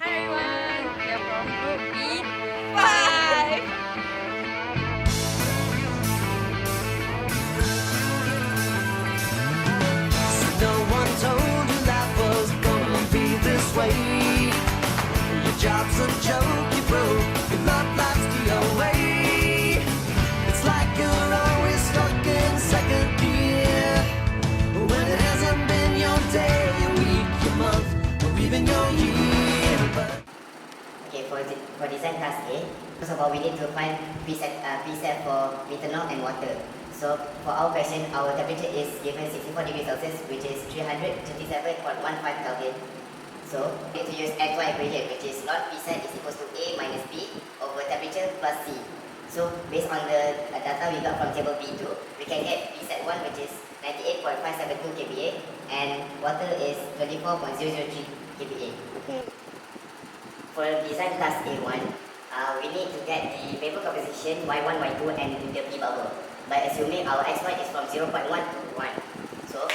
Hi everyone, we are from Group B5. No one told you life was gonna be this way. Your job's a joke, you broke, your love life's the away. It's like you're always stuck in second gear, when it hasn't been your day, your week, your month, or even your year. Okay, for design task A, first of all we need to find preset for methanol and water. So for our question, our temperature is given 64 degrees Celsius, which is 327.15 Kelvin. So we need to use XY equation, which is not preset is equals to A minus B over temperature plus C. So based on the data we got from table B2, we can get preset 1, which is 98.572 kPa, and water is 24.003 kPa. Okay. For design task A1, we need to get the vapor composition Y1, Y2 and the P bubble by assuming our X1 is from 0.1 to 1. So,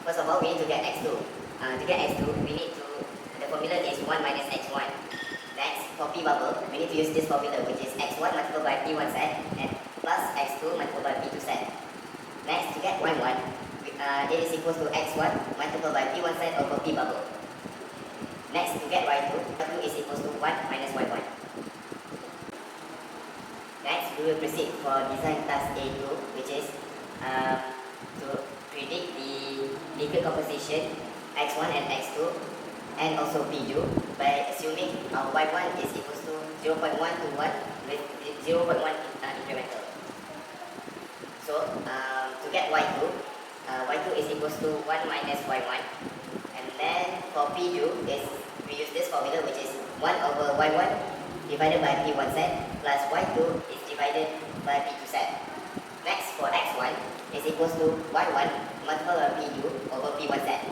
first of all, we need to get X2. To get X2, we need to, the formula is 1 minus X1. Next, for P bubble, we need to use this formula, which is X1 multiplied by P1 set and plus X2 multiplied by P2 set. Next, to get Y1, it is equal to X1 multiplied by P1 set over P bubble. Next, to get Y2, Y2 is equal to 1 minus Y1. Next, we will proceed for design task A2, which is to predict the liquid composition X1 and X2 and also P2 by assuming our Y1 is equal to 0.1 to 1 with 0.1 incremental. So, to get Y2, Y2 is equal to 1 minus Y1. And then for P2, we use this formula, which is 1 over Y1 divided by P1 set plus Y2 is divided by P2 set. Next, for X1 is equals to Y1 multiplied by P2 over P1 set.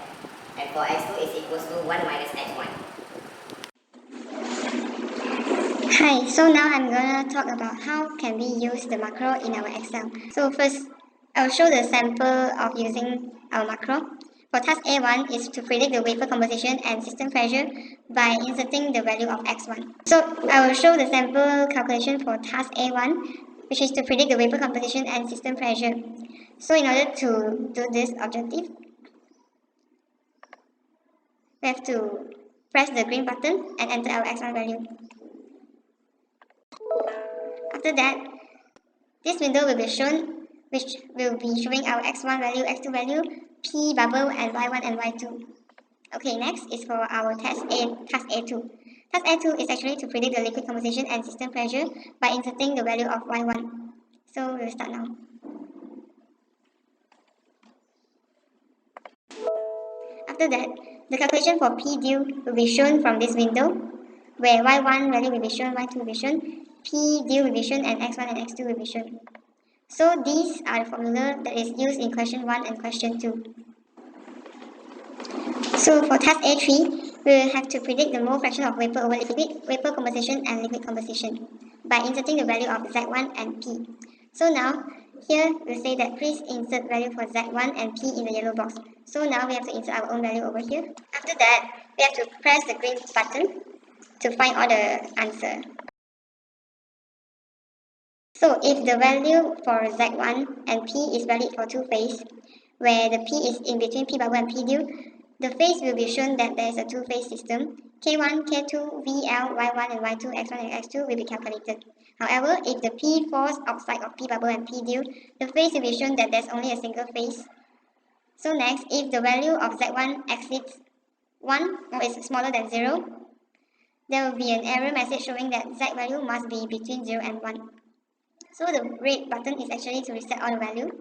And for X2 is equals to 1 minus X1. Hi, so now I'm gonna talk about how can we use the macro in our Excel. So first, I'll show the sample of using our macro. For task A1 is to predict the vapor composition and system pressure by inserting the value of X1. So I will show the sample calculation for task A1, which is to predict the vapor composition and system pressure. So in order to do this objective, we have to press the green button and enter our X1 value. After that, this window will be shown, which will be showing our X1 value, X2 value, P bubble, and Y1 and Y2. Okay, next is for our task A2. Task A2 is actually to predict the liquid composition and system pressure by inserting the value of Y1. So we'll start now. After that, the calculation for P due will be shown from this window, where Y1 value will be shown, Y2 will be shown, P due will be shown, and X1 and X2 will be shown. So these are the formula that is used in question 1 and question 2. So for task A3, we will have to predict the mole fraction of vapor over liquid, vapor composition and liquid composition by inserting the value of Z1 and P. So now, here we say that please insert value for Z1 and P in the yellow box. So now we have to insert our own value over here. After that, we have to press the green button to find all the answer. So if the value for Z1 and P is valid for two phase, where the P is in between P bubble and P due, the phase will be shown that there is a two-phase system. K1, K2, VL, Y1 and Y2, X1 and X2 will be calculated. However, if the P falls outside of P bubble and P due, the phase will be shown that there's only a single phase. So next, if the value of Z1 exceeds 1 or is smaller than 0, there will be an error message showing that Z value must be between 0 and 1. So the red button is actually to reset all the value,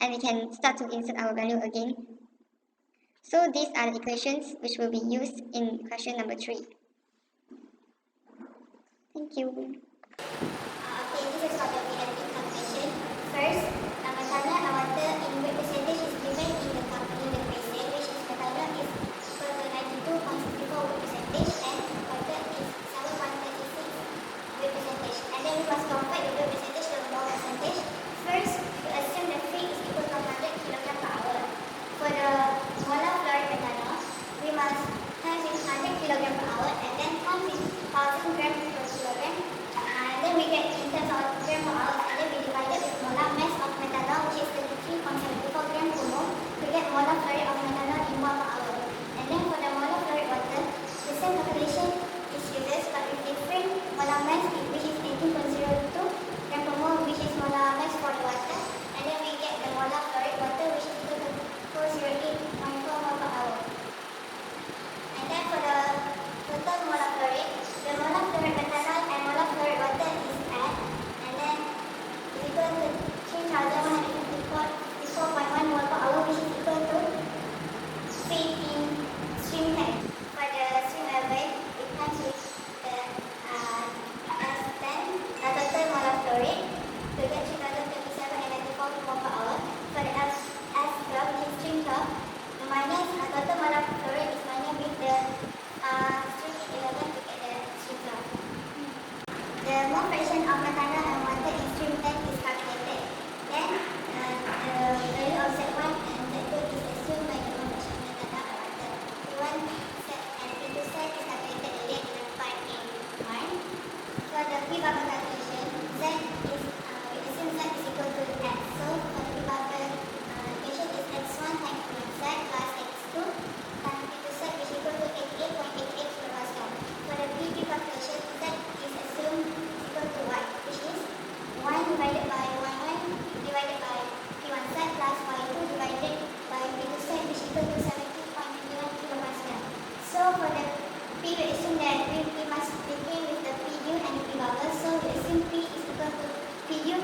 and we can start to insert our value again. So these are the equations which will be used in question number 3. Thank you. Okay, this is what the PMP calculation. First, methanol and water in weight percentage is given in the question, which is methanol is equal to 92.64 weight percentage and water is 7.36 weight percentage. And then we must convert the weight percentage to mole percentage. First, we assume the feed is equal to 100 kg per hour. For the molar fluoride methanol, we must have 100 kg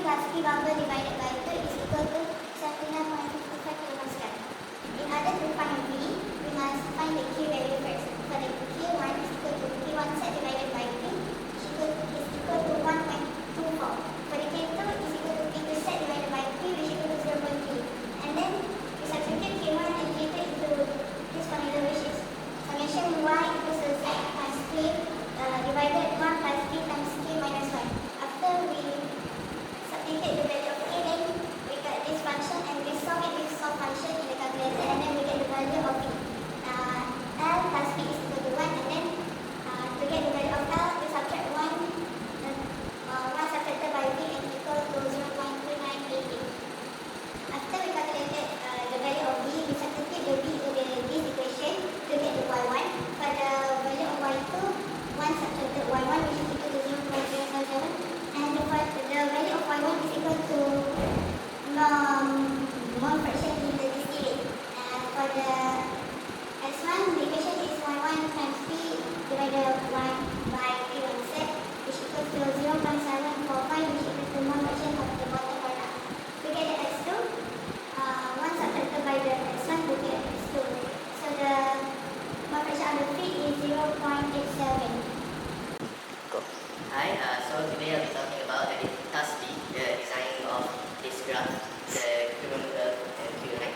plus P bubble divided by 2 is equal to 79.55 kilopascal. In order to find V, we must find the Q value first. For the Q1 is equal to P1 set divided by P, which is equal to 1.24. For the K2 is equal to P2 set divided by P, which is equal to 0.3. And then we substitute K1 and K2 into this formula, which is summation Y equals to Z times K divided 1 plus P times K minus 1. After we substitute the value of A, then we got this function and we solve it with solve function in the calculator, and then we get the value of P. L plus P is equal to 1, and then to get the value of L, we subtract 1 subtracted by V and equal to 0.2988. After we calculated the value of V, we substitute the V into this equation to get the Y1. For the value of Y2, 1 subtracted Y1, which is equal to 0.077, and the value of Y1 is equal to mole fraction in the distillate. For the S1, the equation is Y1 times P divided 1 by P1 set, which equals to 0.745, which equals to mole fraction of the water product. To get the S2, 1 subtracted by the S1 to get S2. So the mole fraction of the feed is 0.87. Hi, so today I'll be talking about the task B, the design of this graph, the Q1 curve and Q9.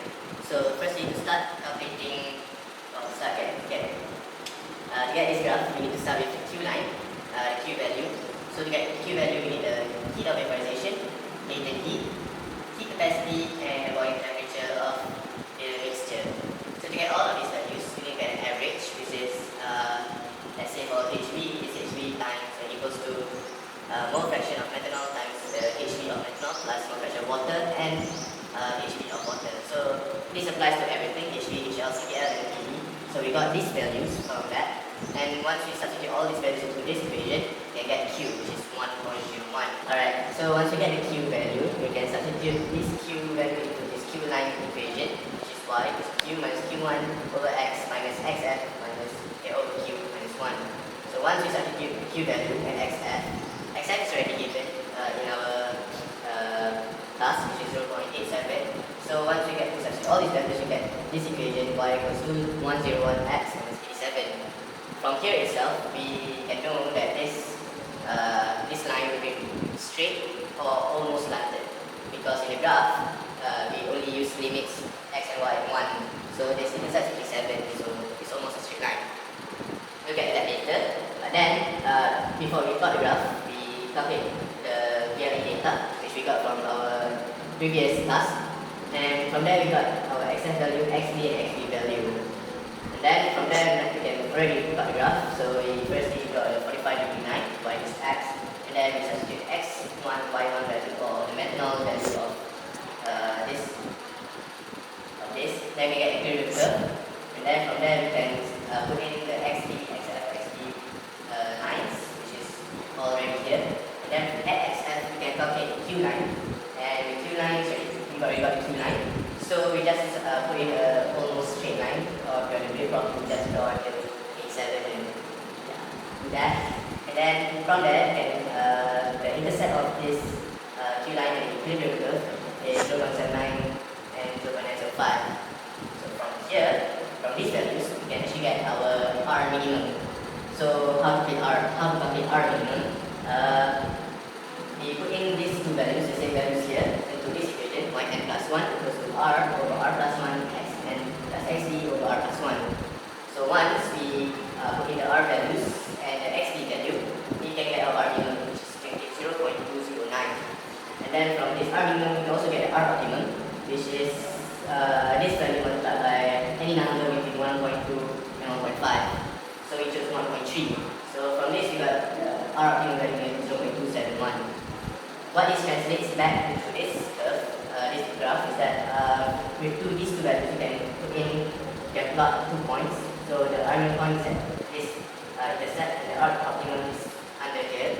So firstly, to start calculating, to get this graph, we need to start with the Q line, the Q value. So to get the Q value, we need the heat of vaporization, latent heat capacity, and the boiling temperature of the mixture. So to get all of these values, we need to get an average, which is, let's say for HV, this HV times equals to mole fraction of methanol times the HV of methanol plus mole fraction of water and HV of water. So this applies to everything, HV, HL, CPL, and PV. So we got these values from that, and once we substitute all these values into this equation, we can get Q, which is 1.01. Alright, so once we get the Q value, we can substitute this Q value into this Q line equation, which is Y equals to Q minus Q1 over X minus XF minus K over Q minus 1. So once we substitute the Q value and XF is already given in our task, which is 0.87. So once we get to substitute all these values, we get this equation Y equals to 101x minus 87. From here itself, we can know that this line will be straight or almost slanted, because in the graph we only use limits x and y in 1. So this intersects 57, so it's almost a straight line. We'll get that later. But then, before we plot the graph, we calculate the VLE data, which we got from our previous task. And from there, we got our XF value, XD, and XD value. And then from there, we can already plot the graph. So we firstly got a 45-degree line, y is x, and then we substitute x1, y1 value for the methanol value of this. Then we get equilibrium curve. And then from there, we can put in the XD, XF, XD lines, which is already here. And then at XF, we can calculate the Q line. And the Q line, we already got the Q line. So we just put in a almost straight line, or if you're doing probably just draw until 87 and do that. And then from there, the intercept of this Q line and the equilibrium curve is 0.79 and 0.905. So from here, from these values, we can actually get our R minimum. So how to calculate R minimum? We put in these two values, the same values here, into this equation, yn plus 1 equals to R over R plus 1 xn plus xd over R plus 1. So once we put in the R values and the xd value, we can get our R minimum, which is 0.209. And then from this R minimum, we can also get the R optimum, which is this value multiplied by any number between 1.2 and 1.5. So we choose 1.3. So from this, we got R optimum value is 0.271. What this translates back into this curve, this graph, is that with these two values, you can plot 2 points. So the R minimum point is at this intercept, and the R optimum is under here.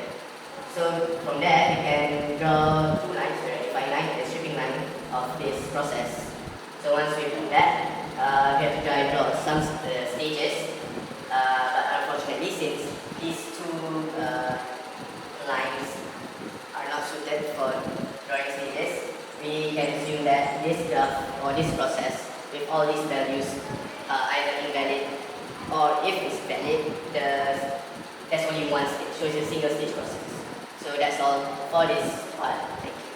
So from there, we can draw two lines, the rectifying line and the stripping line of this process. So once we do that, we have to try and draw some stages. But unfortunately, since these two lines are not suited for graph or this process with all these values either invalid or if it's valid, there's only one stage, so it's a single stage process. So that's all for this part. Thank you.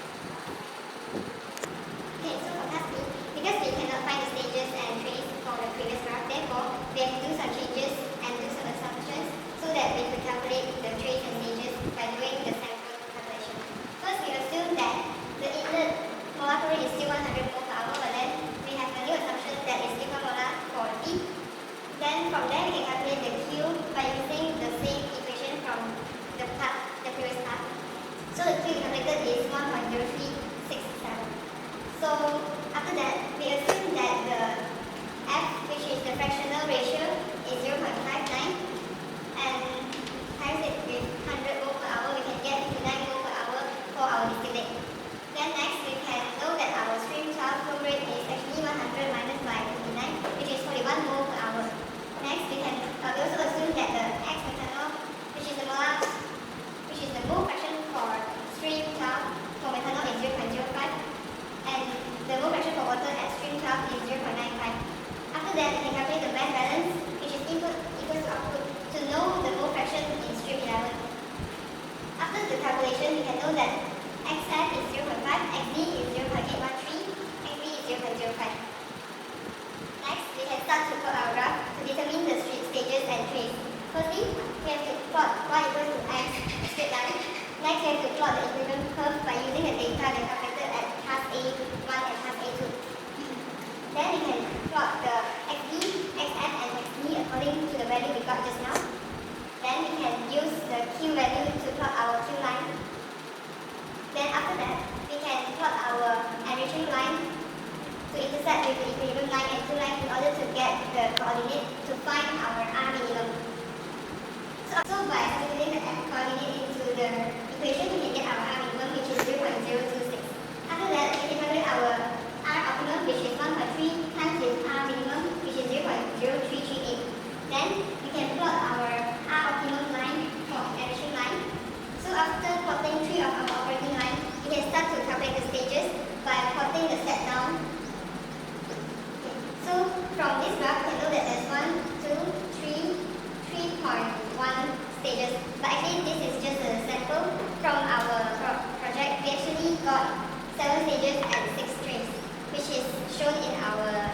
Okay, so for task B, because we cannot find the stages and trace for the previous graph, therefore we have to do some changes and do some assumptions so that we could calculate the trace and stages by doing the sample calculation. First, we assume that the inlet molar flow rate is still 100 mole per hour, but then we have a new assumption that is still 1 molar for the P. Then from there, we can calculate the Q by using the same equation from the previous part. So the Q calculated is 1.0367. So after that, we assume that the F, which is the fractional ratio, is 0.59, and times it with 100 mole per hour, we can get 59 mole per hour for our distillate. Then next, we can know that our stream charge flow rate is actually 100 minus by 59, which is 41 mole per hour. Next, we also assume that the X methanol, which is the mole fraction for stream charge for methanol is 0.05, and the mole fraction for water at stream charge is 0.95. After that, we can calculate the mass balance, which is input equals to output, to know the mole fraction in stream 11. After the calculation, we can know that XF is 0.5, XD is 0.813, XB is 0.05. Next, we can start to plot our graph to determine the stages and trace. Firstly, we have to plot y equals to x straight line. Next, we have to plot the equilibrium curve by using the data we calculated at task A1 and task A2. Then we can plot the xd, xf, and xd according to the value we got just now. Then we can use the q value to plot our q line. Then after that, we can plot our enriching line to intersect with the equilibrium line and Q line in order to get the coordinate to find our R minimum. So by substituting the F coordinate into the equation, we can get our R minimum, which is 0.026. After that, we can calculate our R optimum, which is 1.3 times with R minimum, which is 0.0338. Then we can plot our R optimum line for enriching line. So after plotting 3 of our operating line, we can start to calculate the stages by plotting the step down. So from this graph, we can know that there's 3.1 stages. But actually, this is just a sample from our project. We actually got 7 stages and 6 trains, which is shown in our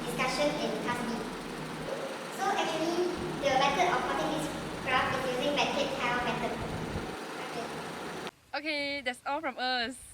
discussion in task B. So actually, the method of plotting this graph is using Matplotlib method. Okay, that's all from us.